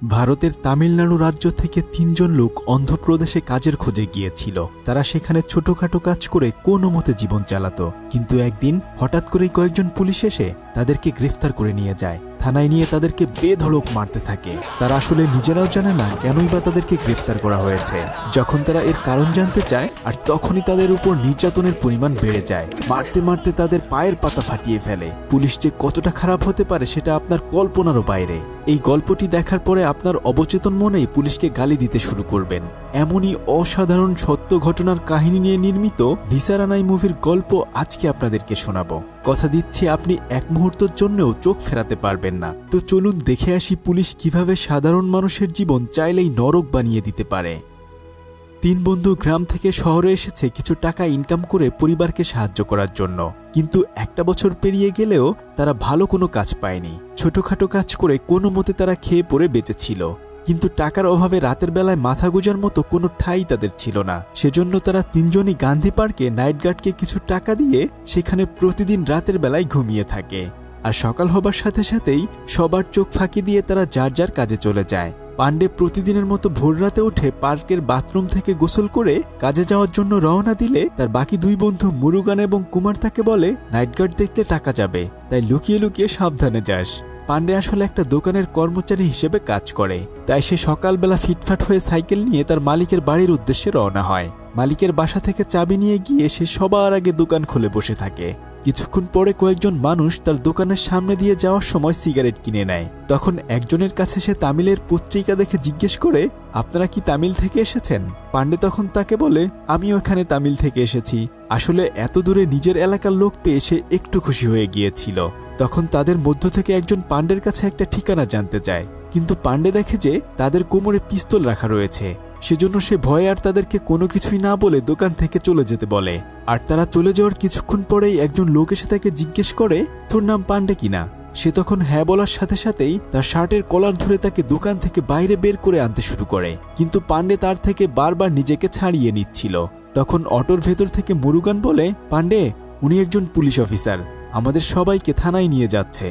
ভারতের তামিলনাড়ু রাজ্য থেকে ৩ জন লোক অন্ধ্রপ্রদেশে কাজের খোঁজে গিয়েছিল। তারা সেখানে ছোটখাটো কাজ করে কোনো মতে জীবন চালাতো, কিন্তু একদিন হঠাৎ করেই কয়েকজন পুলিশ এসে তাদেরকে গ্রেফতার করে নিয়ে যায়। থানায় নিয়ে তাদেরকে বেধড়ক মারতে থাকে। তারা আসলে নিজেরাও জানে না কেনই বা তাদেরকে গ্রেফতার করা হয়েছে। যখন তারা এর কারণ জানতে চায়, আর তখনই তাদের উপর নির্যাতনের পরিমাণ বেড়ে যায়। মারতে মারতে তাদের পায়ের পাতা ফাটিয়ে ফেলে। পুলিশ যে কতটা খারাপ হতে পারে সেটা আপনার কল্পনারও বাইরে। এই গল্পটি দেখার পরে আপনার অবচেতন মনেই পুলিশকে গালি দিতে শুরু করবেন। এমনই অসাধারণ সত্য ঘটনার কাহিনী নিয়ে নির্মিত ভিসারানাই মুভির গল্প আজকে আপনাদেরকে শোনাবো। কথা দিচ্ছি আপনি এক মুহূর্তের জন্যও চোখ ফেরাতে পারবেন না। তো চলুন দেখে আসি পুলিশ কিভাবে সাধারণ মানুষের জীবন চাইলেই নরক বানিয়ে দিতে পারে। ৩ বন্ধু গ্রাম থেকে শহরে এসেছে কিছু টাকা ইনকাম করে পরিবারকে সাহায্য করার জন্য, কিন্তু একটা বছর পেরিয়ে গেলেও তারা ভালো কোনো কাজ পায়নি। ছোটখাটো কাজ করে কোনো মতে তারা খেয়ে পড়ে বেঁচেছিল, কিন্তু টাকার অভাবে রাতের বেলায় মাথা গোজার মতো কোনো ঠাঁই তাদের ছিল না। সেজন্য তারা ৩ জনই গান্ধী পার্কে নাইট গার্ডকে কিছু টাকা দিয়ে সেখানে প্রতিদিন রাতের বেলায় ঘুমিয়ে থাকে। আর সকাল হবার সাথে সাথেই সবার চোখ ফাঁকি দিয়ে তারা যার যার কাজে চলে যায়। পান্ডে প্রতিদিনের মতো ভোর রাতে উঠে পার্কের বাথরুম থেকে গোসল করে কাজে যাওয়ার জন্য রওনা দিলে তার বাকি 2 বন্ধু মুরুগান এবং কুমার তাকে বলে, নাইট গার্ড দেখলে টাকা যাবে, তাই লুকিয়ে লুকিয়ে সাবধানে যাস। পান্ডে আসলে একটা দোকানের কর্মচারী হিসেবে কাজ করে, তাই সে সকালবেলা ফিটফাট হয়ে সাইকেল নিয়ে তার মালিকের বাড়ির উদ্দেশ্যে রওনা হয়। মালিকের বাসা থেকে চাবি নিয়ে গিয়ে সে সবার আগে দোকান খুলে বসে থাকে। কিছুক্ষণ পরে কয়েকজন মানুষ তার দোকানের সামনে দিয়ে যাওয়ার সময় সিগারেট কিনে নেয়। তখন একজনের কাছে সে তামিলের পত্রিকা দেখে জিজ্ঞেস করে, আপনারা কি তামিল থেকে এসেছেন? পান্ডে তখন তাকে বলে, আমিও এখানে তামিল থেকে এসেছি। আসলে এত দূরে নিজের এলাকার লোক পেয়ে সে একটু খুশি হয়ে গিয়েছিল। তখন তাদের মধ্য থেকে একজন পান্ডের কাছে একটা ঠিকানা জানতে চায়, কিন্তু পান্ডে দেখে যে তাদের কোমরে পিস্তল রাখা রয়েছে। সেজন্য সে ভয়ে আর তাদেরকে কোনো কিছুই না বলে দোকান থেকে চলে যেতে বলে। আর তারা চলে যাওয়ার কিছুক্ষণ পরেই একজন লোক এসে তাকে জিজ্ঞেস করে, তোর নাম পান্ডে কিনা? সে তখন হ্যাঁ বলার সাথে সাথেই তার শার্টের কলার ধরে তাকে দোকান থেকে বাইরে বের করে আনতে শুরু করে, কিন্তু পান্ডে তার থেকে বারবার নিজেকে ছাড়িয়ে নিচ্ছিল। তখন অটোর ভেতর থেকে মুরুগান বলে, পান্ডে উনি একজন পুলিশ অফিসার, আমাদের সবাইকে থানায় নিয়ে যাচ্ছে।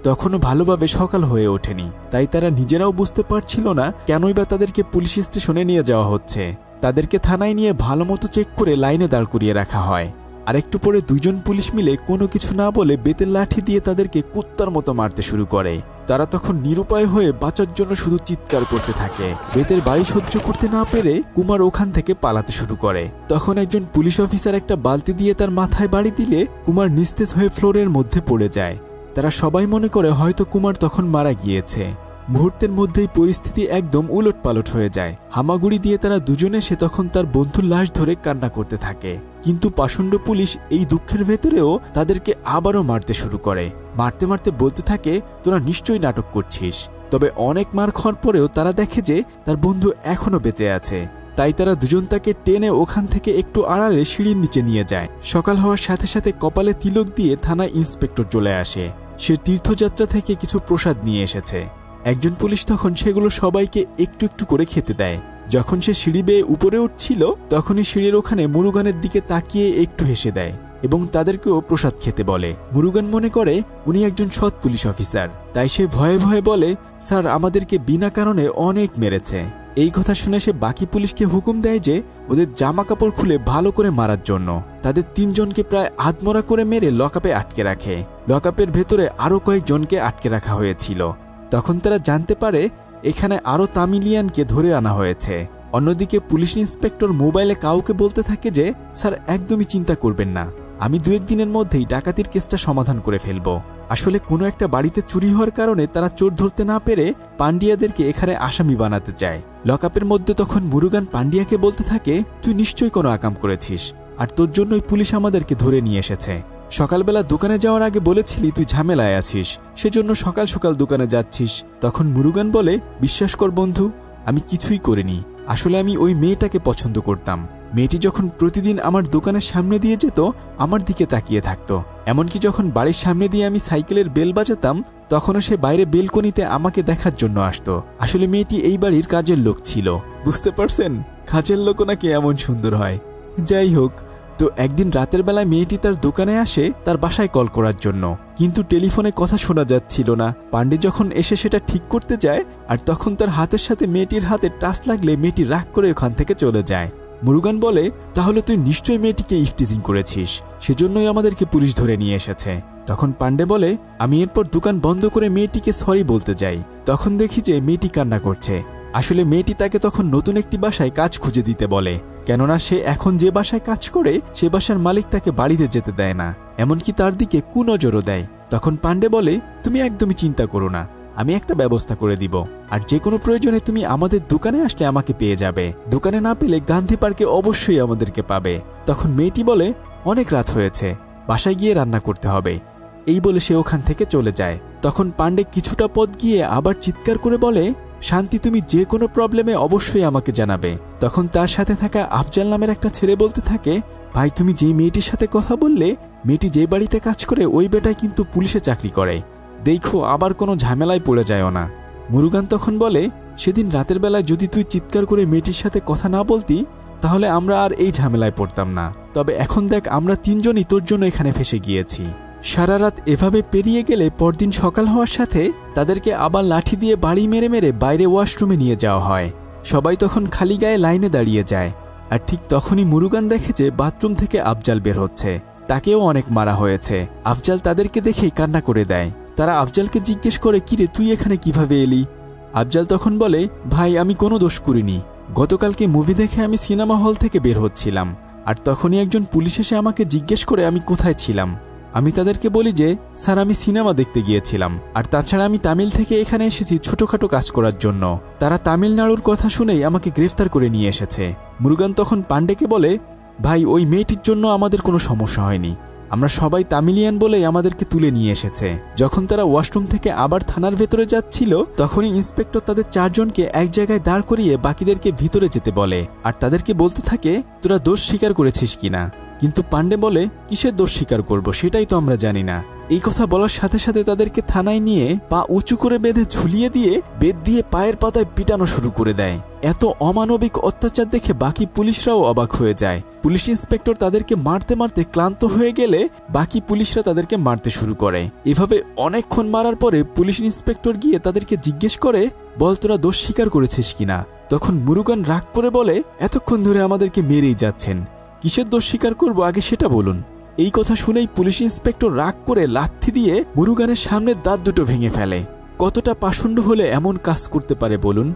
তখনও ভালোভাবে সকাল হয়ে ওঠেনি, তাই তারা নিজেরাও বুঝতে পারছিল না কেনই বা তাদেরকে পুলিশ স্টেশনে নিয়ে যাওয়া হচ্ছে। তাদেরকে থানায় নিয়ে ভালো মতো চেক করে লাইনে দাঁড় করিয়ে রাখা হয়। আর একটু পরে 2 জন পুলিশ মিলে কোনো কিছু না বলে বেতের লাঠি দিয়ে তাদেরকে কুত্তার মতো মারতে শুরু করে। তারা তখন নিরুপায় হয়ে বাঁচার জন্য শুধু চিৎকার করতে থাকে। বেতের বাড়ি সহ্য করতে না পেরে কুমার ওখান থেকে পালাতে শুরু করে। তখন একজন পুলিশ অফিসার একটা বালতি দিয়ে তার মাথায় বাড়ি দিলে কুমার নিস্তেজ হয়ে ফ্লোরের মধ্যে পড়ে যায়। তারা সবাই মনে করে হয়তো কুমার তখন মারা গিয়েছে। মুহূর্তের মধ্যেই পরিস্থিতি একদম উলটপালট হয়ে যায়। হামাগুড়ি দিয়ে তারা দুজনে সে তখন তার বন্ধুর লাশ ধরে কান্না করতে থাকে, কিন্তু পাষণ্ড পুলিশ এই দুঃখের ভেতরেও তাদেরকে আবারও মারতে শুরু করে। মারতে মারতে বলতে থাকে, তোরা নিশ্চয়ই নাটক করছিস। তবে অনেক মার খাওয়ার পরেও তারা দেখে যে তার বন্ধু এখনো বেঁচে আছে, তাই তারা দুজন তাকে টেনে ওখান থেকে একটু আড়ালে সিঁড়ির নিচে নিয়ে যায়। সকাল হওয়ার সাথে সাথে কপালে তিলক দিয়ে থানায় ইন্সপেক্টর চলে আসে। সে তীর্থযাত্রা থেকে কিছু প্রসাদ নিয়ে এসেছে। একজন পুলিশ তখন সেগুলো সবাইকে একটু একটু করে খেতে দেয়। যখন সে সিঁড়ি বেয়ে উপরে উঠছিল তখনই সিঁড়ির ওখানে মুরুগানের দিকে তাকিয়ে একটু হেসে দেয় এবং তাদেরকেও প্রসাদ খেতে বলে। মুরুগান মনে করে উনি একজন সৎ পুলিশ অফিসার, তাই সে ভয়ে ভয়ে বলে, স্যার আমাদেরকে বিনা কারণে অনেক মেরেছে। এই কথা শুনে সে বাকি পুলিশকে হুকুম দেয় যে ওদের জামা কাপড় খুলে ভালো করে মারার জন্য। তাদের 3 জনকে প্রায় আধমরা করে মেরে লকআপে আটকে রাখে। লকআপের ভেতরে আরও কয়েকজনকে আটকে রাখা হয়েছিল। তখন তারা জানতে পারে এখানে আরও তামিলিয়ানকে ধরে আনা হয়েছে। অন্যদিকে পুলিশ ইন্সপেক্টর মোবাইলে কাউকে বলতে থাকে যে, স্যার একদমই চিন্তা করবেন না, আমি 2-1 দিনের মধ্যেই ডাকাতির কেসটা সমাধান করে ফেলব। আসলে কোনো একটা বাড়িতে চুরি হওয়ার কারণে তারা চোর ধরতে না পেরে পান্ডিয়াদেরকে এখানে আসামি বানাতে চায়। লকআপের মধ্যে তখন মুরুগান পান্ডিয়াকে বলতে থাকে, তুই নিশ্চয়ই কোনো আকাম করেছিস, আর তোর জন্যই পুলিশ আমাদেরকে ধরে নিয়ে এসেছে। সকালবেলা দোকানে যাওয়ার আগে বলেছিলি তুই ঝামেলায় আছিস, সেজন্য সকাল সকাল দোকানে যাচ্ছিস। তখন মুরুগান বলে, বিশ্বাস কর বন্ধু, আমি কিছুই করিনি। আসলে আমি ওই মেয়েটাকে পছন্দ করতাম। মেয়েটি যখন প্রতিদিন আমার দোকানের সামনে দিয়ে যেত আমার দিকে তাকিয়ে থাকতো। এমনকি যখন বাড়ির সামনে দিয়ে আমি সাইকেলের বেল বাজাতাম তখনও সে বাইরে বেলকনিতে আমাকে দেখার জন্য আসতো। আসলে মেয়েটি এই বাড়ির কাজের লোক ছিল। বুঝতে পারছেন, কাজের লোকও নাকি এমন সুন্দর হয়। যাই হোক, তো একদিন রাতের বেলায় মেয়েটি তার দোকানে আসে তার বাসায় কল করার জন্য, কিন্তু টেলিফোনে কথা শোনা যাচ্ছিল না। পান্ডে যখন এসে সেটা ঠিক করতে যায় আর তখন তার হাতের সাথে মেয়েটির হাতে টাচ লাগলে মেয়েটি রাগ করে ওখান থেকে চলে যায়। মুরুগান বলে, তাহলে তুই নিশ্চয়ই মেয়েটিকে ইফটিজিং করেছিস, সেজন্যই আমাদেরকে পুলিশ ধরে নিয়ে এসেছে। তখন পান্ডে বলে, আমি এরপর দোকান বন্ধ করে মেয়েটিকে সরি বলতে যাই, তখন দেখি যে মেয়েটি কান্না করছে। আসলে মেয়েটি তাকে তখন নতুন একটি বাসায় কাজ খুঁজে দিতে বলে, কেননা সে এখন যে বাসায় কাজ করে সে বাসার মালিক তাকে বাড়িতে যেতে দেয় না, এমনকি তার দিকে কুনজরও দেয়। তখন পান্ডে বলে, তুমি একদমই চিন্তা করো না, আমি একটা ব্যবস্থা করে দিব, আর যে কোনো প্রয়োজনে তুমি আমাদের দোকানে আসলে আমাকে পেয়ে যাবে, দোকানে না পেলে গান্ধী পার্কে অবশ্যই আমাদেরকে পাবে। তখন মেয়েটি বলে, অনেক রাত হয়েছে, বাসায় গিয়ে রান্না করতে হবে, এই বলে সে ওখান থেকে চলে যায়। তখন পান্ডে কিছুটা পথ গিয়ে আবার চিৎকার করে বলে, শান্তি, তুমি যে কোনো প্রবলেমে অবশ্যই আমাকে জানাবে। তখন তার সাথে থাকা আফজাল নামের একটা ছেলে বলতে থাকে, ভাই তুমি যেই মেয়েটির সাথে কথা বললে, মেয়েটি যে বাড়িতে কাজ করে ওই বেটায় কিন্তু পুলিশে চাকরি করে, দেখো আবার কোনো ঝামেলায় পড়ে যায়ও না। মুরুগান তখন বলে, সেদিন রাতের বেলায় যদি তুই চিৎকার করে মেয়েটির সাথে কথা না বলতি তাহলে আমরা আর এই ঝামেলায় পড়তাম না, তবে এখন দেখ আমরা তিনজনই তোর জন্য এখানে ফেসে গিয়েছি। সারা রাত এভাবে পেরিয়ে গেলে পরদিন সকাল হওয়ার সাথে তাদেরকে আবার লাঠি দিয়ে বাড়ি মেরে মেরে বাইরে ওয়াশরুমে নিয়ে যাওয়া হয়। সবাই তখন খালি গায়ে লাইনে দাঁড়িয়ে যায়, আর ঠিক তখনই মুরুগান দেখে যে বাথরুম থেকে আফজাল বের হচ্ছে, তাকেও অনেক মারা হয়েছে। আফজাল তাদেরকে দেখেই কান্না করে দেয়। তারা আফজালকে জিজ্ঞেস করে, কিরে তুই এখানে কিভাবে এলি? আফজাল তখন বলে, ভাই আমি কোনো দোষ করিনি, গতকালকে মুভি দেখে আমি সিনেমা হল থেকে বের হচ্ছিলাম, আর তখনই একজন পুলিশ এসে আমাকে জিজ্ঞেস করে আমি কোথায় ছিলাম। আমি তাদেরকে বলি যে স্যার আমি সিনেমা দেখতে গিয়েছিলাম, আর তাছাড়া আমি তামিল থেকে এখানে এসেছি ছোটখাটো কাজ করার জন্য। তারা তামিলনাড়ুর কথা শুনেই আমাকে গ্রেফতার করে নিয়ে এসেছে। মুরুগান তখন পান্ডেকে বলে, ভাই ওই মেয়েটির জন্য আমাদের কোনো সমস্যা হয়নি, আমরা সবাই তামিলিয়ান বলেই আমাদেরকে তুলে নিয়ে এসেছে। যখন তারা ওয়াশরুম থেকে আবার থানার ভেতরে যাচ্ছিল তখনই ইন্সপেক্টর তাদের চারজনকে এক জায়গায় দাঁড় করিয়ে বাকিদেরকে ভিতরে যেতে বলে, আর তাদেরকে বলতে থাকে তোরা দোষ স্বীকার করেছিস কিনা। কিন্তু পান্ডে বলে, কিসের দোষ স্বীকার করব সেটাই তো আমরা জানি না। এই কথা বলার সাথে সাথে তাদেরকে থানায় নিয়ে পা উঁচু করে বেঁধে ঝুলিয়ে দিয়ে বেত দিয়ে পায়ের পাতায় পিটানো শুরু করে দেয়। এত অমানবিক অত্যাচার দেখে বাকি পুলিশরাও অবাক হয়ে যায়। পুলিশ ইন্সপেক্টর তাদেরকে মারতে মারতে ক্লান্ত হয়ে গেলে বাকি পুলিশরা তাদেরকে মারতে শুরু করে। এভাবে অনেকক্ষণ মারার পরে পুলিশ ইন্সপেক্টর গিয়ে তাদেরকে জিজ্ঞেস করে, বল তোরা দোষ স্বীকার করেছিস কিনা। তখন মুরুগান রাগ করে বলে, এতক্ষণ ধরে আমাদেরকে মেরেই যাচ্ছেন, কিসের দোষ স্বীকার করবো আগে সেটা বলুন। এই কথা শুনেই পুলিশ ইন্সপেক্টর রাগ করে লাথি দিয়ে মুরুগানের সামনের দাঁত দুটো ভেঙে ফেলে। কতটা পাষণ্ড হলে এমন কাজ করতে পারে বলুন।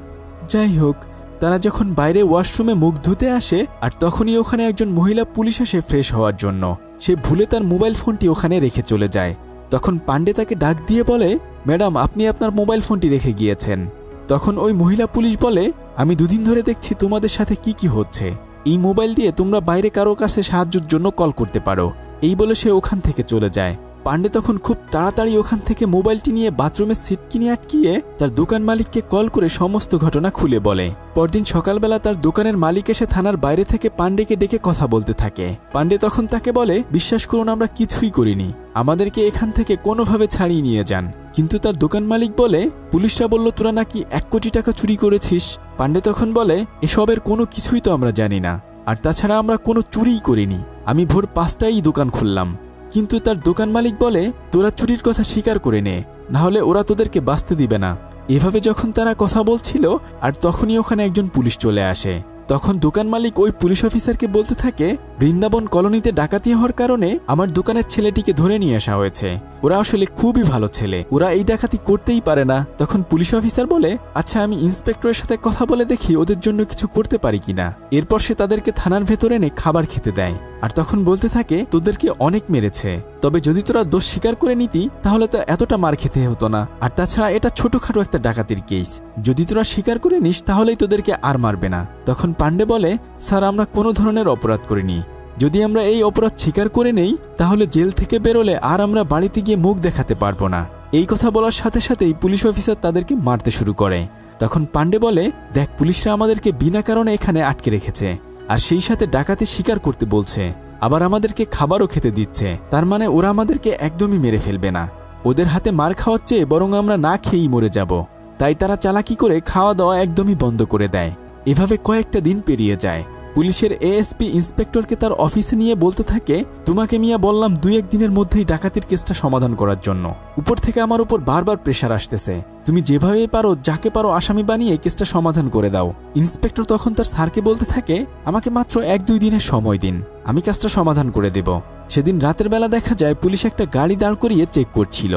যাই হোক, তারা যখন বাইরে ওয়াশরুমে মুখ ধুতে আসে আর তখনই ওখানে একজন মহিলা পুলিশ আসে ফ্রেশ হওয়ার জন্য। সে ভুলে তার মোবাইল ফোনটি ওখানে রেখে চলে যায়। তখন পান্ডে তাকে ডাক দিয়ে বলে, ম্যাডাম আপনি আপনার মোবাইল ফোনটি রেখে গিয়েছেন। তখন ওই মহিলা পুলিশ বলে, আমি দুদিন ধরে দেখছি তোমাদের সাথে কি কি হচ্ছে, এই মোবাইল দিয়ে তোমরা বাইরে কারো কাছে সাহায্যের জন্য কল করতে পারো। এই বলে সে ওখান থেকে চলে যায়। পান্ডে তখন খুব তাড়াতাড়ি ওখান থেকে মোবাইলটি নিয়ে বাথরুমে সিট কিনে আটকিয়ে তার দোকান মালিককে কল করে সমস্ত ঘটনা খুলে বলে। পরদিন সকালবেলা তার দোকানের মালিক এসে থানার বাইরে থেকে পান্ডেকে ডেকে কথা বলতে থাকে। পান্ডে তখন তাকে বলে, বিশ্বাস করুন আমরা কিছুই করিনি, আমাদেরকে এখান থেকে কোনোভাবে ছাড়িয়ে নিয়ে যান। কিন্তু তার দোকান মালিক বলে, পুলিশরা বলল তোরা নাকি 1 কোটি টাকা চুরি করেছিস। পান্ডে তখন বলে, এসবের কোনো কিছুই তো আমরা জানি না, আর তাছাড়া আমরা কোনো চুরিই করিনি, আমি ভোর 5টায় দোকান খুললাম। কিন্তু তার দোকান মালিক বলে, তোরা চুরির কথা স্বীকার করে নে, না হলে ওরা তোদেরকে বাঁচতে দিবে না। এভাবে যখন তারা কথা বলছিল আর তখনই ওখানে একজন পুলিশ চলে আসে। তখন দোকান মালিক ওই পুলিশ অফিসারকে বলতে থাকে, বৃন্দাবন কলোনিতে ডাকাতি হওয়ার কারণে আমার দোকানের ছেলেটিকে ধরে নিয়ে আসা হয়েছে, ওরা আসলে খুবই ভালো ছেলে, ওরা এই ডাকাতি করতেই পারে না। তখন পুলিশ অফিসার বলে, আচ্ছা আমি ইন্সপেক্টরের সাথে কথা বলে দেখি ওদের জন্য কিছু করতে পারি কিনা। এরপর সে তাদেরকে থানার ভেতরে এনে খাবার খেতে দেয়, আর তখন বলতে থাকে, তোদেরকে অনেক মেরেছে, তবে যদি তোরা দোষ স্বীকার করে নিতি তাহলে তো এতটা মার খেতে হতো না, আর তাছাড়া এটা ছোটখাটো একটা ডাকাতির কেস, যদি তোরা স্বীকার করে নিস তাহলেই তোদেরকে আর মারবে না। তখন পান্ডে বলে, স্যার আমরা কোনো ধরনের অপরাধ করিনি, যদি আমরা এই অপরাধ স্বীকার করে নেই তাহলে জেল থেকে বেরোলে আর আমরা বাড়িতে গিয়ে মুখ দেখাতে পারবো না। এই কথা বলার সাথে সাথেই পুলিশ অফিসার তাদেরকে মারতে শুরু করে। তখন পান্ডে বলে, দেখ পুলিশরা আমাদেরকে বিনা কারণে এখানে আটকে রেখেছে, আর সেই সাথে ডাকাতি স্বীকার করতে বলছে, আবার আমাদেরকে খাবারও খেতে দিচ্ছে, তার মানে ওরা আমাদেরকে একদমই মেরে ফেলবে না, ওদের হাতে মার খাওয়ার চেয়ে বরং আমরা না খেয়েই মরে যাব। তাই তারা চালাকি করে খাওয়া দাওয়া একদমই বন্ধ করে দেয়। এভাবে কয়েকটা দিন পেরিয়ে যায়। পুলিশের এএসপি ইন্সপেক্টরকে তার অফিসে নিয়ে বলতে থাকে, তোমাকে মিয়া বললাম 2-1 দিনের মধ্যেই ডাকাতির কেসটা সমাধান করার জন্য। উপর থেকে আমার উপর বারবার প্রেশার আসতেছে। তুমি যেভাবেই পারো যাকে পারো আসামি বানিয়ে কেসটা সমাধান করে দাও। ইন্সপেক্টর তখন তার স্যারকে বলতে থাকে, আমাকে মাত্র 1-2 দিনের সময় দিন, আমি কাজটা সমাধান করে দেব। সেদিন রাতের বেলা দেখা যায় পুলিশ একটা গাড়ি দাঁড় করিয়ে চেক করছিল।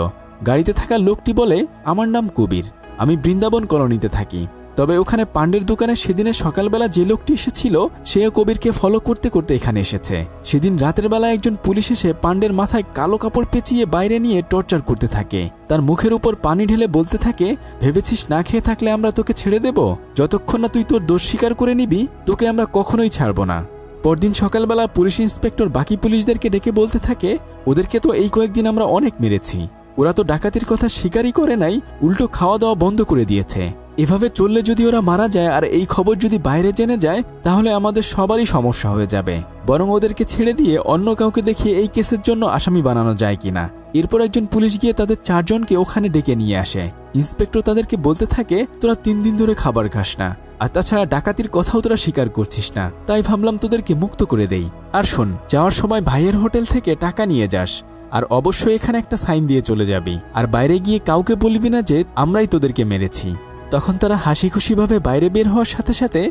গাড়িতে থাকা লোকটি বলে, আমার নাম কবির, আমি বৃন্দাবন কলোনিতে থাকি। তবে ওখানে পান্ডের দোকানে সেদিনের সকালবেলা যে লোকটি এসেছিল সেও কবিরকে ফলো করতে করতে এখানে এসেছে। সেদিন রাতের বেলা একজন পুলিশ এসে পান্ডের মাথায় কালো কাপড় পেঁচিয়ে বাইরে নিয়ে টর্চার করতে থাকে। তার মুখের উপর পানি ঢেলে বলতে থাকে, ভেবেছিস না খেয়ে থাকলে আমরা তোকে ছেড়ে দেব? যতক্ষণ না তুই তোর দোষ স্বীকার করে নিবি তোকে আমরা কখনোই ছাড়ব না। পরদিন সকালবেলা পুলিশ ইন্সপেক্টর বাকি পুলিশদেরকে ডেকে বলতে থাকে, ওদেরকে তো এই কয়েকদিন আমরা অনেক মেরেছি, ওরা তো ডাকাতির কথা স্বীকারই করে নাই, উল্টো খাওয়া দাওয়া বন্ধ করে দিয়েছে। এভাবে চললে যদি ওরা মারা যায় আর এই খবর যদি বাইরে জেনে যায় তাহলে আমাদের সবারই সমস্যা হয়ে যাবে। বরং ওদেরকে ছেড়ে দিয়ে অন্য কাউকে দেখিয়ে এই কেসের জন্য আসামি বানানো যায় কিনা। এরপর একজন পুলিশ গিয়ে তাদের 4 জনকে ওখানে ডেকে নিয়ে আসে। ইন্সপেক্টর তাদেরকে বলতে থাকে, তোরা 3 দিন ধরে খাবার খাস না, আর তাছাড়া ডাকাতির কথাও তোরা স্বীকার করছিস না, তাই ভাবলাম তোদেরকে মুক্ত করে দেই। আর শোন, যাওয়ার সময় ভাইয়ের হোটেল থেকে টাকা নিয়ে যাস, আর অবশ্যই এখানে একটা সাইন দিয়ে চলে যাবি, আর বাইরে গিয়ে কাউকে বলবি না যে আমরাই তোদেরকে মেরেছি। তখন তারা হাসি খুশিভাবে বাইরে বের হওয়ার সাথে সাথে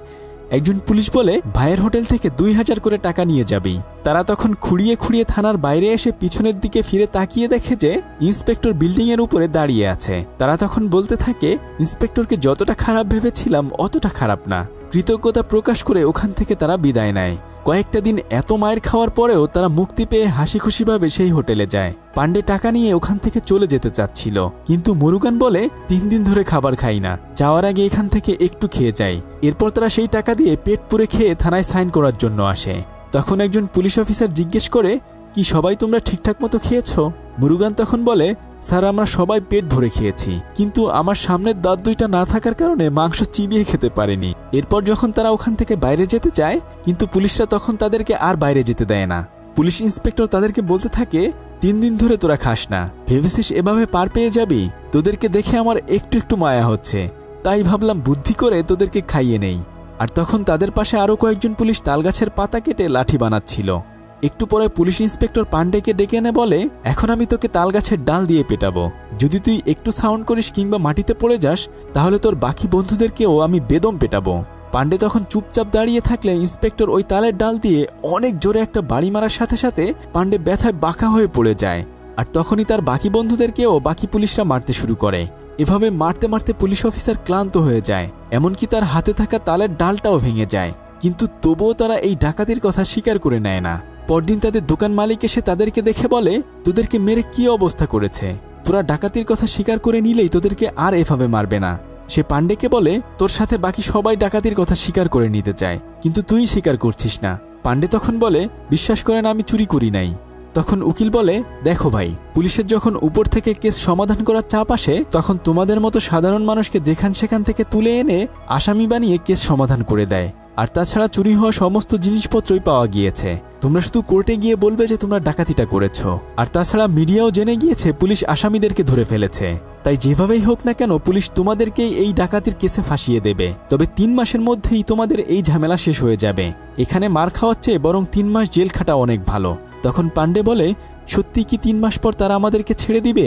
একজন পুলিশ বলে, ভাইয়ের হোটেল থেকে 2000 করে টাকা নিয়ে যাবি। তারা তখন খুঁড়িয়ে খুঁড়িয়ে থানার বাইরে এসে পিছনের দিকে ফিরে তাকিয়ে দেখে যে ইন্সপেক্টর বিল্ডিং এর উপরে দাঁড়িয়ে আছে। তারা তখন বলতে থাকে, ইন্সপেক্টরকে যতটা খারাপ ভেবেছিলাম অতটা খারাপ না। কৃতজ্ঞতা প্রকাশ করে ওখান থেকে তারা বিদায় নেয়। কয়েকটা দিন এত মায়ের খাওয়ার পরেও তারা মুক্তি পেয়ে হাসি খুশিভাবে সেই হোটেলে যায়। পান্ডে টাকা নিয়ে ওখান থেকে চলে যেতে চাচ্ছিল, কিন্তু মুরুগান বলে, 3 দিন ধরে খাবার খাই না, যাওয়ার আগে এখান থেকে একটু খেয়ে যাই। এরপর তারা সেই টাকা দিয়ে পেট পুরে খেয়ে থানায় সাইন করার জন্য আসে। তখন একজন পুলিশ অফিসার জিজ্ঞেস করে, কি সবাই তোমরা ঠিকঠাক মতো খেয়েছো? মুরুগান তখন বলে, স্যার আমরা সবাই পেট ভরে খেয়েছি, কিন্তু আমার সামনের দাঁত 2টা না থাকার কারণে মাংস চিবিয়ে খেতে পারেনি। এরপর যখন তারা ওখান থেকে বাইরে যেতে চায়, কিন্তু পুলিশরা তখন তাদেরকে আর বাইরে যেতে দেয় না। পুলিশ ইন্সপেক্টর তাদেরকে বলতে থাকে, 3 দিন ধরে তোরা খাস না, ভেবেছিস এভাবে পার পেয়ে যাবি? তোদেরকে দেখে আমার একটু একটু মায়া হচ্ছে, তাই ভাবলাম বুদ্ধি করে তোদেরকে খাইয়ে নেই। আর তখন তাদের পাশে আরো কয়েকজন পুলিশ তালগাছের পাতা কেটে লাঠি বানাচ্ছিল। একটু পরে পুলিশ ইন্সপেক্টর পান্ডেকে ডেকে এনে বলে, এখন আমি তোকে তালগাছের ডাল দিয়ে পেটাবো, যদি তুই একটু সাউন্ড করিস কিংবা মাটিতে পড়ে যাস তাহলে তোর বাকি বন্ধুদেরকেও আমি বেদম পেটাবো। পান্ডে তখন চুপচাপ দাঁড়িয়ে থাকলে ইন্সপেক্টর ওই তালের ডাল দিয়ে অনেক জোরে একটা বাড়ি মারার সাথে সাথে পান্ডে ব্যথায় বাঁকা হয়ে পড়ে যায়। আর তখনই তার বাকি বন্ধুদেরকেও বাকি পুলিশরা মারতে শুরু করে। এভাবে মারতে মারতে পুলিশ অফিসার ক্লান্ত হয়ে যায়, এমনকি তার হাতে থাকা তালের ডালটাও ভেঙে যায়। কিন্তু তবুও তারা এই ডাকাতির কথা স্বীকার করে নেয় না। পরদিন তাদের দোকান মালিক এসে তাদেরকে দেখে বলে, তোদেরকে মেরে কি অবস্থা করেছে, তোরা ডাকাতির কথা স্বীকার করে নিলেই তোদেরকে আর এভাবে মারবে না। সে পান্ডেকে বলে, তোর সাথে বাকি সবাই ডাকাতির কথা স্বীকার করে নিতে চায়, কিন্তু তুই স্বীকার করছিস না। পান্ডে তখন বলে, বিশ্বাস করেন আমি চুরি করি নাই। তখন উকিল বলে, দেখো ভাই, পুলিশের যখন উপর থেকে কেস সমাধান করার চাপ আসে তখন তোমাদের মতো সাধারণ মানুষকে যেখান সেখান থেকে তুলে এনে আসামি বানিয়ে কেস সমাধান করে দেয়। আর তাছাড়া চুরি হওয়া সমস্ত জিনিসপত্রই পাওয়া গিয়েছে, তোমরা শুধু কোর্টে গিয়ে বলবে যে তোমরা ডাকাতিটা করেছো। আর তাছাড়া মিডিয়াও জেনে গিয়েছে পুলিশ আসামিদেরকে ধরে ফেলেছে, তাই যেভাবেই হোক না কেন পুলিশ তোমাদেরকেই এই ডাকাতির কেসে ফাঁসিয়ে দেবে। তবে 3 মাসের মধ্যেই তোমাদের এই ঝামেলা শেষ হয়ে যাবে, এখানে মার খাওয়ার চেয়ে বরং 3 মাস জেল খাটা অনেক ভালো। তখন পান্ডে বলে, সত্যি কি 3 মাস পর তারা আমাদেরকে ছেড়ে দিবে?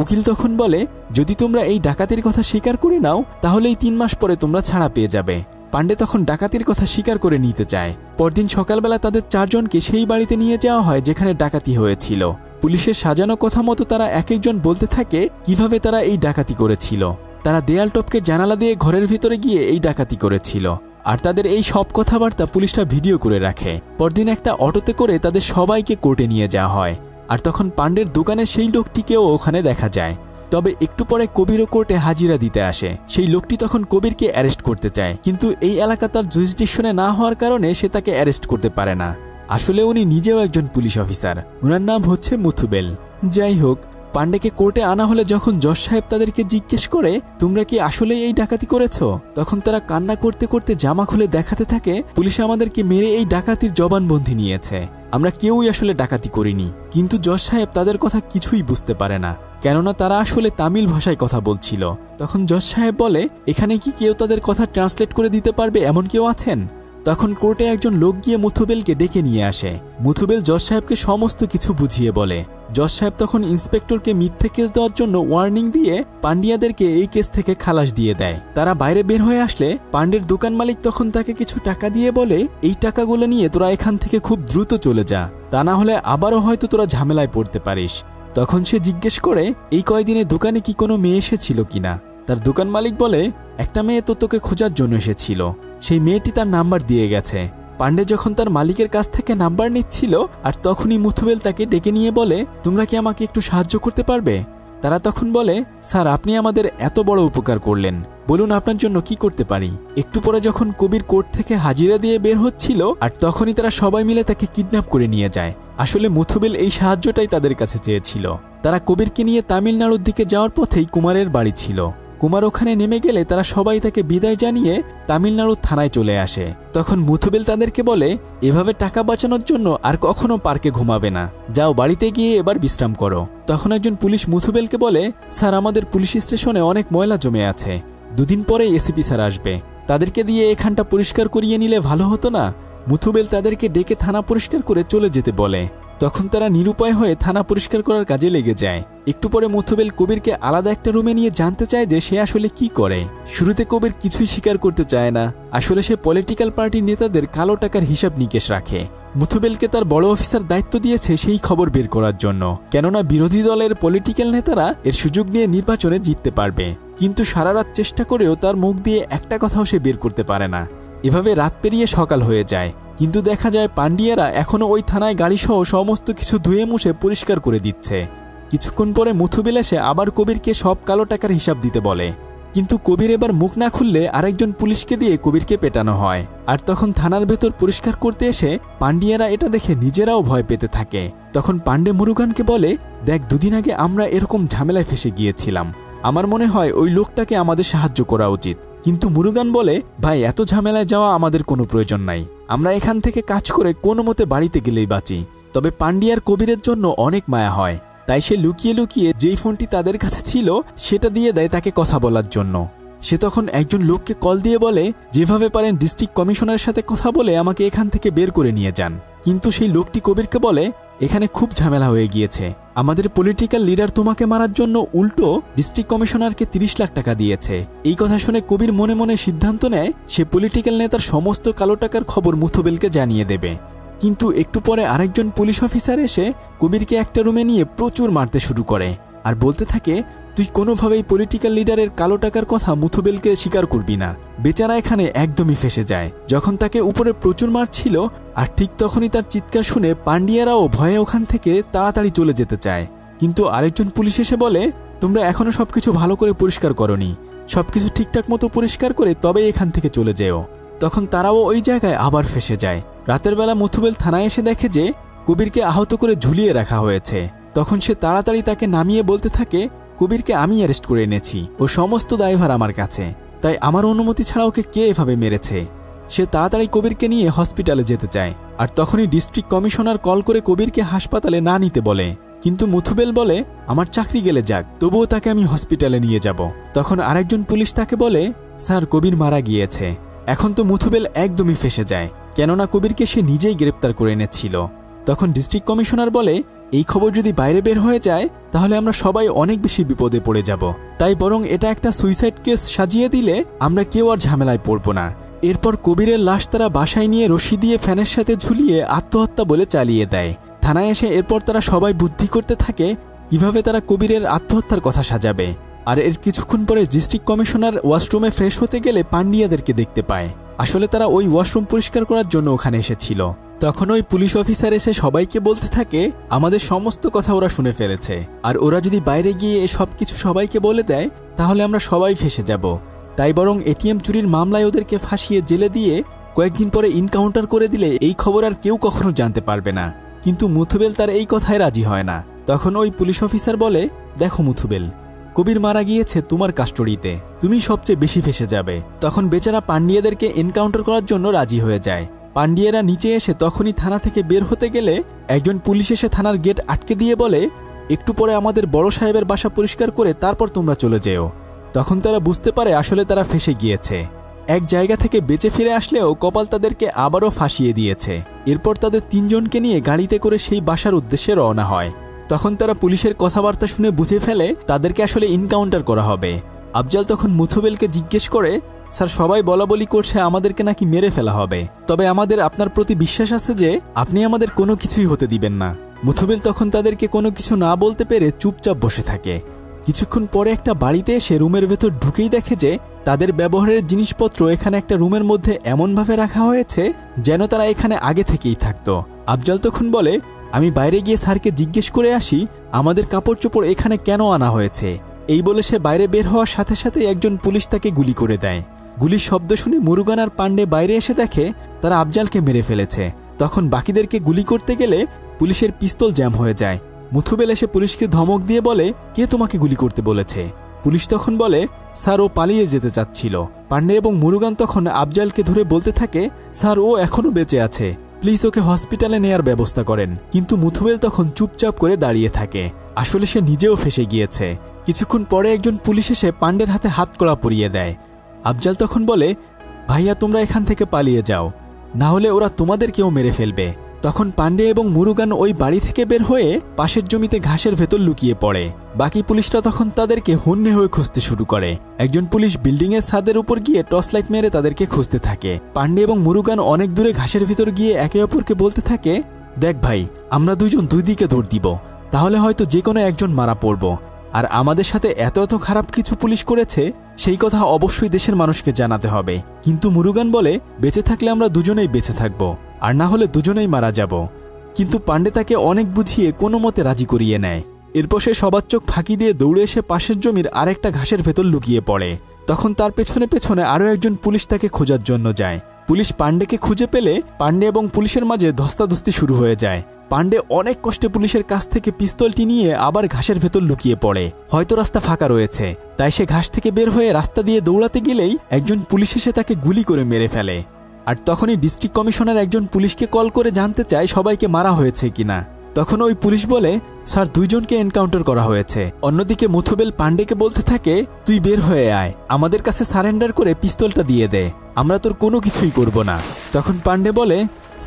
উকিল তখন বলে, যদি তোমরা এই ডাকাতির কথা স্বীকার করে নাও তাহলে এই 3 মাস পরে তোমরা ছাড়া পেয়ে যাবে। পান্ডে তখন ডাকাতির কথা স্বীকার করে নিতে চায়। পরদিন সকালবেলা তাদের 4 জনকে সেই বাড়িতে নিয়ে যাওয়া হয় যেখানে ডাকাতি হয়েছিল। পুলিশের সাজানো কথা মতো তারা এক একজন বলতে থাকে কিভাবে তারা এই ডাকাতি করেছিল। তারা দেয়াল টপকে জানালা দিয়ে ঘরের ভিতরে গিয়ে এই ডাকাতি করেছিল। আর তাদের এই সব কথাবার্তা পুলিশরা ভিডিও করে রাখে। পরদিন একটা অটোতে করে তাদের সবাইকে কোর্টে নিয়ে যাওয়া হয়। আর তখন পান্ডের দোকানে সেই লোকটিকেও ওখানে দেখা যায়। তবে একটু পরে কবিরও কোর্টে হাজিরা দিতে আসে। সেই লোকটি তখন কবিরকে অ্যারেস্ট করতে চায়, কিন্তু এই এলাকা তার জুরিসডিকশনে না হওয়ার কারণে সে তাকে অ্যারেস্ট করতে পারে না। আসলে উনি নিজেও একজন পুলিশ অফিসার, ওনার নাম হচ্ছে মুথুবেল। যাই হোক, পান্ডেকে কোর্টে আনা হলে যখন জজ সাহেব তাদেরকে জিজ্ঞেস করে তোমরা কি আসলে এই ডাকাতি করেছো, তখন তারা কান্না করতে করতে জামা খুলে দেখাতে থাকে পুলিশ আমাদেরকে মেরে এই ডাকাতির জবানবন্দি নিয়েছে, আমরা কেউই আসলে ডাকাতি করিনি। কিন্তু জজ সাহেব তাদের কথা কিছুই বুঝতে পারে না, কেননা তারা আসলে তামিল ভাষায় কথা বলছিল। তখন জজ সাহেব বলে, এখানে কি কেউ তাদের কথা ট্রান্সলেট করে দিতে পারবে এমন কেউ আছেন? তখন কোর্টে একজন লোক গিয়ে মুথুবেলকে ডেকে নিয়ে আসে। মুথুবেল জজ সাহেবকে সমস্ত কিছু বুঝিয়ে বলে। জজ সাহেব তখন ইন্সপেক্টরকে মিথ্যে কেস দেওয়ার জন্য ওয়ার্নিং দিয়ে পান্ডিয়াদেরকে এই কেস থেকে খালাস দিয়ে দেয়। তারা বাইরে বের হয়ে আসলে পান্ডের দোকান মালিক তখন তাকে কিছু টাকা দিয়ে বলে, এই টাকাগুলো নিয়ে তোরা এখান থেকে খুব দ্রুত চলে যা, তা না হলে আবারও হয়তো তোরা ঝামেলায় পড়তে পারিস। তখন সে জিজ্ঞেস করে এই কয়দিনে দোকানে কি কোনো মেয়ে এসেছিল কিনা। তার দোকান মালিক বলে, একটা মেয়ে তো তোকে খোঁজার জন্য এসেছিল, সেই মেয়েটি তার নাম্বার দিয়ে গেছে। পান্ডে যখন তার মালিকের কাছ থেকে নাম্বার নিচ্ছিল আর তখনই মুথুবেল তাকে ডেকে নিয়ে বলে, তোমরা কি আমাকে একটু সাহায্য করতে পারবে? তারা তখন বলে, স্যার আপনি আমাদের এত বড় উপকার করলেন, বলুন আপনার জন্য কি করতে পারি। একটু পরে যখন কবির কোর্ট থেকে হাজিরা দিয়ে বের হচ্ছিল আর তখনই তারা সবাই মিলে তাকে কিডন্যাপ করে নিয়ে যায়। আসলে মুথুবেল এই সাহায্যটাই তাদের কাছে চেয়েছিল। তারা কবিরকে নিয়ে তামিলনাড়ুর দিকে যাওয়ার পথেই কুমারের বাড়ি ছিল। কুমার ওখানে নেমে গেলে তারা সবাই তাকে বিদায় জানিয়ে তামিলনাড়ুর থানায় চলে আসে। তখন মুথুবেল তাদেরকে বলে, এভাবে টাকা বাঁচানোর জন্য আর কখনো পার্কে ঘুমাবে না, যাও বাড়িতে গিয়ে এবার বিশ্রাম করো। তখন একজন পুলিশ মুথুবেলকে বলে, স্যার আমাদের পুলিশ স্টেশনে অনেক ময়লা জমে আছে, দুদিন পরে এসিপি স্যার আসবে, তাদেরকে দিয়ে এখানটা পরিষ্কার করিয়ে নিলে ভালো হতো না। মুথুবেল তাদেরকে ডেকে থানা পরিষ্কার করে চলে যেতে বলে। তখন তারা নিরুপায় হয়ে থানা পরিষ্কার করার কাজে লেগে যায়। একটু পরে মুথুবেল কবিরকে আলাদা একটা রুমে নিয়ে জানতে চায় যে সে আসলে কি করে। শুরুতে কবির কিছুই স্বীকার করতে চায় না, আসলে সে পলিটিক্যাল পার্টির নেতাদের কালো টাকার হিসাব নিকেশ রাখে। মুথুবেলকে তার বড় অফিসার দায়িত্ব দিয়েছে সেই খবর বের করার জন্য, কেননা বিরোধী দলের পলিটিক্যাল নেতারা এর সুযোগ নিয়ে নির্বাচনে জিততে পারবে। কিন্তু সারা রাত চেষ্টা করেও তার মুখ দিয়ে একটা কথাও সে বের করতে পারে না। এভাবে রাত পেরিয়ে সকাল হয়ে যায়, কিন্তু দেখা যায় পান্ডিয়ারা এখনও ওই থানায় গাড়িসহ সমস্ত কিছু ধুয়ে মুছে পরিষ্কার করে দিচ্ছে। কিছুক্ষণ পরে মুথুবেল এসে আবার কবিরকে সব কালো টাকার হিসাব দিতে বলে, কিন্তু কবির এবার মুখ না খুললে আরেকজন পুলিশকে দিয়ে কবিরকে পেটানো হয়। আর তখন থানার ভেতর পরিষ্কার করতে এসে পান্ডিয়ারা এটা দেখে নিজেরাও ভয় পেতে থাকে। তখন পান্ডে মুরুগানকে বলে, দেখ দুদিন আগে আমরা এরকম ঝামেলায় ফেসে গিয়েছিলাম, আমার মনে হয় ওই লোকটাকে আমাদের সাহায্য করা উচিত। কিন্তু মুরুগান বলে, ভাই এত ঝামেলায় যাওয়া আমাদের কোনো প্রয়োজন নাই, আমরা এখান থেকে কাজ করে কোনো মতে বাড়িতে গেলেই বাঁচি। তবে পান্ডিয়ার কবিরের জন্য অনেক মায়া হয়, তাই সে লুকিয়ে লুকিয়ে যেই ফোনটি তাদের কাছে ছিল সেটা দিয়ে দেয় তাকে কথা বলার জন্য। সে তখন একজন লোককে কল দিয়ে বলে, যেভাবে পারেন ডিস্ট্রিক্ট কমিশনারের সাথে কথা বলে আমাকে এখান থেকে বের করে নিয়ে যান। কিন্তু সেই লোকটি কবিরকে বলে, এখানে খুব ঝামেলা হয়ে গিয়েছে, আমাদের পলিটিক্যাল লিডার তোমাকে মারার জন্য উল্টো ডিস্ট্রিক্ট কমিশনারকে 30 লাখ টাকা দিয়েছে। এই কথা শুনে কবির মনে মনে সিদ্ধান্ত নেয় সে পলিটিক্যাল নেতার সমস্ত কালো টাকার খবর মুথুবেলকে জানিয়ে দেবে। কিন্তু একটু পরে আরেকজন পুলিশ অফিসার এসে কবিরকে একটা রুমে নিয়ে প্রচুর মারতে শুরু করে আর বলতে থাকে, তুই কোনোভাবেই পলিটিক্যাল লিডারের কালো টাকার কথা মুথুবেলকে স্বীকার করবি না। বেচারা এখানে একদমই ফেসে যায়। যখন তাকে উপরে প্রচুর মারছিল আর ঠিক তখনই তার চিৎকার শুনে পান্ডিয়ারাও ভয়ে ওখান থেকে তাড়াতাড়ি চলে যেতে চায়। কিন্তু আরেকজন পুলিশ এসে বলে, তোমরা এখনো সবকিছু ভালো করে পরিষ্কার করনি, সবকিছু ঠিকঠাক মতো পরিষ্কার করে তবে এখান থেকে চলে যেও। তখন তারাও ওই জায়গায় আবার ফেসে যায়। রাতের বেলা মুথুবেল থানায় এসে দেখে যে কবিরকে আহত করে ঝুলিয়ে রাখা হয়েছে। তখন সে তাড়াতাড়ি তাকে নামিয়ে বলতে থাকে, কবিরকে আমি অ্যারেস্ট করে এনেছি, ও সমস্ত দায়ভার আমার কাছে, তাই আমার অনুমতি ছাড়া ওকে কে এভাবে মেরেছে। সে তাড়াতাড়ি কবিরকে নিয়ে হসপিটালে যেতে চায় আর তখনই ডিস্ট্রিক্ট কমিশনার কল করে কবিরকে হাসপাতালে না নিতে বলে। কিন্তু মুথুবেল বলে, আমার চাকরি গেলে যাক, তবুও তাকে আমি হসপিটালে নিয়ে যাব। তখন আরেকজন পুলিশ তাকে বলে, স্যার কবির মারা গিয়েছে। এখন তো মুথুবেল একদমই ফেসে যায়, কেননা কবিরকে সে নিজেই গ্রেপ্তার করে এনেছিল। তখন ডিস্ট্রিক্ট কমিশনার বলে, এই খবর যদি বাইরে বের হয়ে যায় তাহলে আমরা সবাই অনেক বেশি বিপদে পড়ে যাব, তাই বরং এটা একটা সুইসাইড কেস সাজিয়ে দিলে আমরা কেউ আর ঝামেলায় পড়ব না। এরপর কবিরের লাশ তারা বাসায় নিয়ে রশি দিয়ে ফ্যানের সাথে ঝুলিয়ে আত্মহত্যা বলে চালিয়ে দেয়। থানায় এসে এরপর তারা সবাই বুদ্ধি করতে থাকে কিভাবে তারা কবিরের আত্মহত্যার কথা সাজাবে। আর এর কিছুক্ষণ পরে ডিস্ট্রিক্ট কমিশনার ওয়াশরুমে ফ্রেশ হতে গেলে পান্ডিয়াদেরকে দেখতে পায়। আসলে তারা ওই ওয়াশরুম পরিষ্কার করার জন্য ওখানে এসেছিল। তখন ওই পুলিশ অফিসার এসে সবাইকে বলতে থাকে, আমাদের সমস্ত কথা ওরা শুনে ফেলেছে, আর ওরা যদি বাইরে গিয়ে সব কিছু সবাইকে বলে দেয় তাহলে আমরা সবাই ফেসে যাব। তাই বরং এটিএম চুরির মামলায় ওদেরকে ফাঁসিয়ে জেলে দিয়ে কয়েকদিন পরে ইনকাউন্টার করে দিলে এই খবর আর কেউ কখনো জানতে পারবে না। কিন্তু মুথুবেল তার এই কথায় রাজি হয় না। তখন ওই পুলিশ অফিসার বলে, দেখো মুথুবেল, কবির মারা গিয়েছে তোমার কাস্টডিতে, তুমি সবচেয়ে বেশি ফেসে যাবে। তখন বেচারা পান্ডিয়াদেরকে এনকাউন্টার করার জন্য রাজি হয়ে যায়। পান্ডিয়ারা নিচে এসে তখনই থানা থেকে বের হতে গেলে একজন পুলিশ এসে থানার গেট আটকে দিয়ে বলে, একটু পরে আমাদের বড় সাহেবের বাসা পরিষ্কার করে তারপর তোমরা চলে যেও। তখন তারা বুঝতে পারে আসলে তারা ফেসে গিয়েছে। এক জায়গা থেকে বেঁচে ফিরে আসলেও কপাল তাদেরকে আবারও ফাঁসিয়ে দিয়েছে। এরপর তাদের 3 জনকে নিয়ে গাড়িতে করে সেই বাসার উদ্দেশ্যে রওনা হয়। তখন তারা পুলিশের কথাবার্তা শুনে বুঝে ফেলে তাদেরকে আসলে ইনকাউন্টার করা হবে। আফজাল তখন মুথুবেলকে জিজ্ঞেস করে, স্যার সবাই বলাবলি করছে আমাদেরকে নাকি মেরে ফেলা হবে, তবে আমাদের আপনার প্রতি বিশ্বাস আছে যে আপনি আমাদের কোনো কিছুই হতে দিবেন না। মুথুবেল তখন তাদেরকে কোনো কিছু না বলতে পেরে চুপচাপ বসে থাকে। কিছুক্ষণ পরে একটা বাড়িতে এসে রুমের ভেতর ঢুকেই দেখে যে তাদের ব্যবহারের জিনিসপত্র এখানে একটা রুমের মধ্যে এমনভাবে রাখা হয়েছে যেন তারা এখানে আগে থেকেই থাকতো। আফজাল তখন বলে, আমি বাইরে গিয়ে স্যারকে জিজ্ঞেস করে আসি আমাদের কাপড় চোপড় এখানে কেন আনা হয়েছে। এই বলে সে বাইরে বের হওয়ার সাথে সাথে একজন পুলিশ তাকে গুলি করে দেয়। গুলির শব্দ শুনে মুরুগান আর পান্ডে বাইরে এসে দেখে তারা আফজালকে মেরে ফেলেছে। তখন বাকিদেরকে গুলি করতে গেলে পুলিশের পিস্তল জ্যাম হয়ে যায়। মুথুবেল এসে পুলিশকে ধমক দিয়ে বলে, কে তোমাকে গুলি করতে বলেছে? পুলিশ তখন বলে, স্যার ও পালিয়ে যেতে চাচ্ছিল। পান্ডে এবং মুরুগান তখন আফজালকে ধরে বলতে থাকে, স্যার ও এখনও বেঁচে আছে, প্লিজ ওকে হসপিটালে নেয়ার ব্যবস্থা করেন। কিন্তু মুথুবেল তখন চুপচাপ করে দাঁড়িয়ে থাকে। আসলে সে নিজেও ফেঁসে গিয়েছে। কিছুক্ষণ পরে একজন পুলিশ এসে পান্ডের হাতে হাতকড়া পরিয়ে দেয়। আফজাল তখন বলে, ভাইয়া তোমরা এখান থেকে পালিয়ে যাও, না হলে ওরা তোমাদেরকেও মেরে ফেলবে। তখন পান্ডে এবং মুরুগান ওই বাড়ি থেকে বের হয়ে পাশের জমিতে ঘাসের ভেতর লুকিয়ে পড়ে। বাকি পুলিশরা তখন তাদেরকে হন্যে হয়ে খুঁজতে শুরু করে। একজন পুলিশ বিল্ডিংয়ের ছাদের উপর গিয়ে টর্চ লাইট মেরে তাদেরকে খুঁজতে থাকে। পান্ডে এবং মুরুগান অনেক দূরে ঘাসের ভিতর গিয়ে একে অপরকে বলতে থাকে, দেখ ভাই, আমরা দুইজন দুই দিকে দৌড় দিব, তাহলে হয়তো যে কোনো একজন মারা পড়ব। আর আমাদের সাথে এত এত খারাপ কিছু পুলিশ করেছে সেই কথা অবশ্যই দেশের মানুষকে জানাতে হবে। কিন্তু মুরুগান বলে, বেঁচে থাকলে আমরা দুজনেই বেঁচে থাকব, আর না হলে দুজনেই মারা যাব। কিন্তু পান্ডে তাকে অনেক বুঝিয়ে কোনো মতে রাজি করিয়ে নেয়। এরপর সে সবার চোখ ফাঁকি দিয়ে দৌড়ে এসে পাশের জমির আরেকটা ঘাসের ভেতর লুকিয়ে পড়ে। তখন তার পেছনে পেছনে আরও একজন পুলিশ তাকে খোঁজার জন্য যায়। পুলিশ পান্ডেকে খুঁজে পেলে পান্ডে এবং পুলিশের মাঝে ধস্তাধস্তি শুরু হয়ে যায়। পান্ডে অনেক কষ্টে পুলিশের কাছ থেকে পিস্তলটি নিয়ে আবার ঘাসের ভেতর লুকিয়ে পড়ে। হয়তো রাস্তা ফাঁকা রয়েছে, তাই সে ঘাস থেকে বের হয়ে রাস্তা দিয়ে দৌড়াতে গেলেই একজন পুলিশ এসে তাকে গুলি করে মেরে ফেলে। আর তখনই ডিস্ট্রিক্ট কমিশনার একজন পুলিশকে কল করে জানতে চায় সবাইকে মারা হয়েছে কিনা। তখন ওই পুলিশ বলে, স্যার দুইজনকে এনকাউন্টার করা হয়েছে। অন্যদিকে মুথুবেল পান্ডেকে বলতে থাকে, তুই বের হয়ে আয়, আমাদের কাছে সারেন্ডার করে পিস্তলটা দিয়ে দে, আমরা তোর কোনো কিছুই করব না। তখন পান্ডে বলে,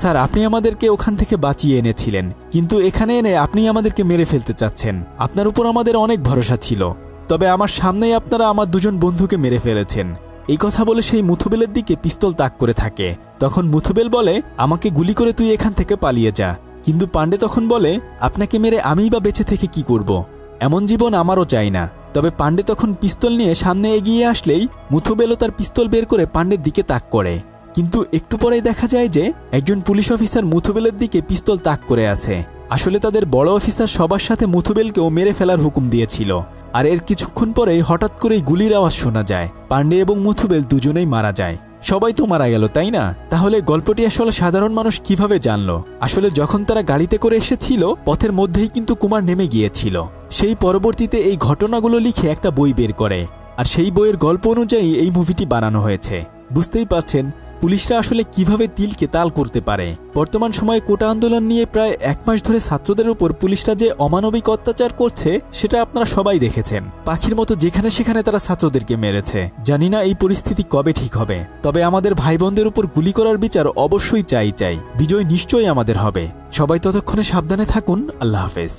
স্যার আপনি আমাদেরকে ওখান থেকে বাঁচিয়ে এনেছিলেন, কিন্তু এখানে এনে আপনি আমাদেরকে মেরে ফেলতে চাচ্ছেন। আপনার উপর আমাদের অনেক ভরসা ছিল, তবে আমার সামনেই আপনারা আমার দুজন বন্ধুকে মেরে ফেলেছেন। এই কথা বলে সেই মুথুবেলের দিকে পিস্তল তাক করে থাকে। তখন মুথুবেল বলে, আমাকে গুলি করে তুই এখান থেকে পালিয়ে যা। কিন্তু পান্ডে তখন বলে, আপনাকে মেরে আমিই বা বেঁচে থেকে কি করব? এমন জীবন আমারও চাই না। তবে পান্ডে তখন পিস্তল নিয়ে সামনে এগিয়ে আসলেই মুথুবেলও তার পিস্তল বের করে পান্ডের দিকে তাক করে। কিন্তু একটু পরেই দেখা যায় যে একজন পুলিশ অফিসার মুথুবেলের দিকে পিস্তল তাক করে আছে। আসলে তাদের বড় অফিসার সবার সাথে মুথুবেলকেও মেরে ফেলার হুকুম দিয়েছিল। আর এর কিছুক্ষণ পরেই হঠাৎ করেই গুলির আওয়াজ শোনা যায়। পান্ডে এবং মুথুবেল দুজনেই মারা যায়। সবাই তো মারা গেল, তাই না? তাহলে গল্পটি আসলে সাধারণ মানুষ কিভাবে জানলো? আসলে যখন তারা গাড়িতে করে এসেছিল পথের মধ্যেই কিন্তু কুমার নেমে গিয়েছিল। সেই পরবর্তীতে এই ঘটনাগুলো লিখে একটা বই বের করে, আর সেই বইয়ের গল্প অনুযায়ী এই মুভিটি বানানো হয়েছে। বুঝতেই পারছেন পুলিশরা আসলে কিভাবে তিলকে তাল করতে পারে। বর্তমান সময়ে কোটা আন্দোলন নিয়ে প্রায় 1 মাস ধরে ছাত্রদের উপর পুলিশরা যে অমানবিক অত্যাচার করছে সেটা আপনারা সবাই দেখেছেন। পাখির মতো যেখানে সেখানে তারা ছাত্রদেরকে মেরেছে। জানি না এই পরিস্থিতি কবে ঠিক হবে, তবে আমাদের ভাই বোনদের উপর গুলি করার বিচার অবশ্যই চাই। বিজয় নিশ্চয়ই আমাদের হবে। সবাই ততক্ষণে সাবধানে থাকুন। আল্লাহ হাফেজ।